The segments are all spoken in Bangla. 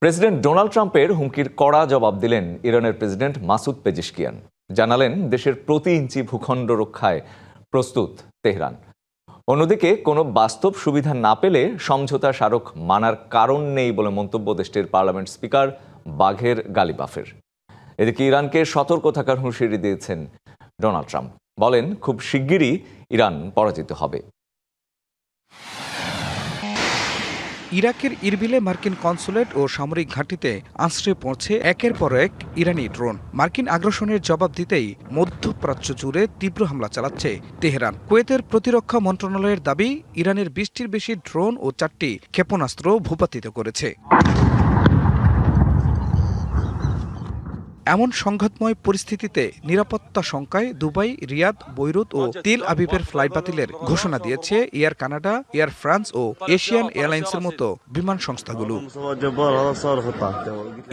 প্রেসিডেন্ট ডোনাল্ড ট্রাম্পের হুমকির কড়া জবাব দিলেন ইরানের প্রেসিডেন্ট মাসুদ পেজেশকিয়ান। জানালেন দেশের প্রতি ইঞ্চি ভূখণ্ড রক্ষায় প্রস্তুত তেহরান। অন্যদিকে কোনো বাস্তব সুবিধা না পেলে সমঝোতা স্মারক মানার কারণ নেই বলে মন্তব্য দেশটির পার্লামেন্ট স্পিকার বাঘের গালিবাফের। এদিকে ইরানকে সতর্ক থাকার হুঁশিয়ারি দিয়েছেন ডোনাল্ড ট্রাম্প। বলেন, খুব শিগগিরই ইরান পরাজিত হবে। ইরাকের ইরবিলে মার্কিন কনসুলেট ও সামরিক ঘাঁটিতে আশ্রয় পৌঁছে একের পর এক ইরানি ড্রোন। মার্কিন আগ্রাসনের জবাব দিতেই মধ্যপ্রাচ্য জুড়ে তীব্র হামলা চালাচ্ছে তেহরান। কুয়েতের প্রতিরক্ষা মন্ত্রণালয়ের দাবি, ইরানের 20টির বেশি ড্রোন ও 4টি ক্ষেপণাস্ত্র ভূপাতিত করেছে। এমন সংঘাতময় পরিস্থিতিতে নিরাপত্তা শঙ্কায় দুবাই, রিয়াদ, বৈরুত ও তেল আবিবের ফ্লাইট বাতিলের ঘোষণা দিয়েছে এয়ার কানাডা, এয়ার ফ্রান্স ও এশিয়ান এয়ারলাইন্সের মতো বিমান সংস্থাগুলো।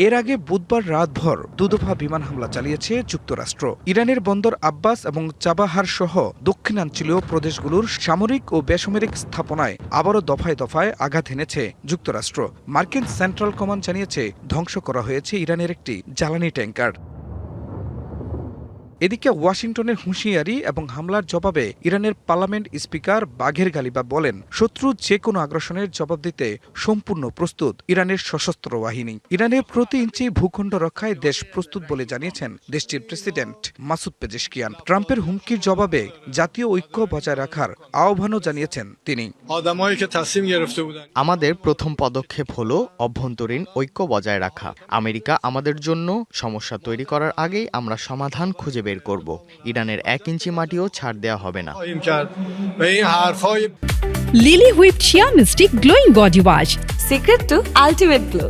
এর আগে বুধবার রাতভর দুদফা বিমান হামলা চালিয়েছে যুক্তরাষ্ট্র। ইরানের বন্দর আব্বাস এবং চাবাহার সহ দক্ষিণাঞ্চলীয় প্রদেশগুলোর সামরিক ও বেসামরিক স্থাপনায় আবারও দফায় দফায় আঘাত এনেছে যুক্তরাষ্ট্র। মার্কিন সেন্ট্রাল কমান্ড জানিয়েছে ধ্বংস করা হয়েছে ইরানের একটি জ্বালানি ট্যাঙ্কার। এদিকে ওয়াশিংটনের হুঁশিয়ারি এবং হামলার জবাবে ইরানের পার্লামেন্ট স্পিকার বাঘের গালিবাফ বলেন, শত্রু যে কোনো আগ্রাসনের জবাব দিতে সম্পূর্ণ প্রস্তুত ইরানের সশস্ত্র বাহিনী। ইরানের প্রতি ইঞ্চি ভূখণ্ড রক্ষায় দেশ প্রস্তুত বলে জানিয়েছেন দেশটির প্রেসিডেন্ট মাসুদ পেজেশকিয়ান। ট্রাম্পের হুমকির জবাবে জাতীয় ঐক্য বজায় রাখার আহ্বানও জানিয়েছেন তিনি। আমাদের প্রথম পদক্ষেপ হলো অভ্যন্তরীণ ঐক্য বজায় রাখা। আমেরিকা আমাদের জন্য সমস্যা তৈরি করার আগেই আমরা সমাধান খুঁজে বের করব। ইরানের 1 ইঞ্চি মাটিও ছাড় দেওয়া হবে না। Lily whip shea mystic glowing body wash, secret to ultimate glow.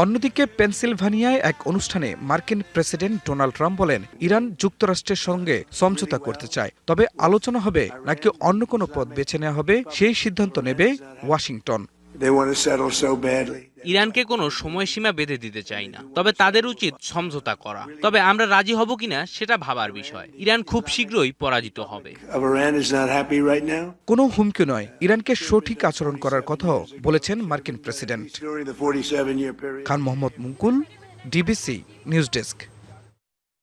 অন্যদিকে পেনসিলভানিয়ায় এক অনুষ্ঠানে মার্কিন প্রেসিডেন্ট ডোনাল্ড ট্রাম্প বলেন, ইরান যুক্তরাষ্ট্রের সঙ্গে সমঝোতা করতে চায়, তবে আলোচনা হবে নাকি অন্য কোনো পথ বেছে নেওয়া হবে সেই সিদ্ধান্ত নেবে ওয়াশিংটন। ইরানকে কোনো সময়সীমা বেঁধে দিতে চাই না, তবে তাদের উচিত সমঝোতা করা। তবে আমরা রাজি হব কিনা সেটা ভাবার বিষয়। ইরান খুব শীঘ্রই পরাজিত হবে। কোনো হুমকি নয়, ইরানকে সঠিক আচরণ করার কথাও বলেছেন মার্কিন প্রেসিডেন্ট। খান মোহাম্মদ মুকুল, ডিবিসি নিউজ ডেস্ক।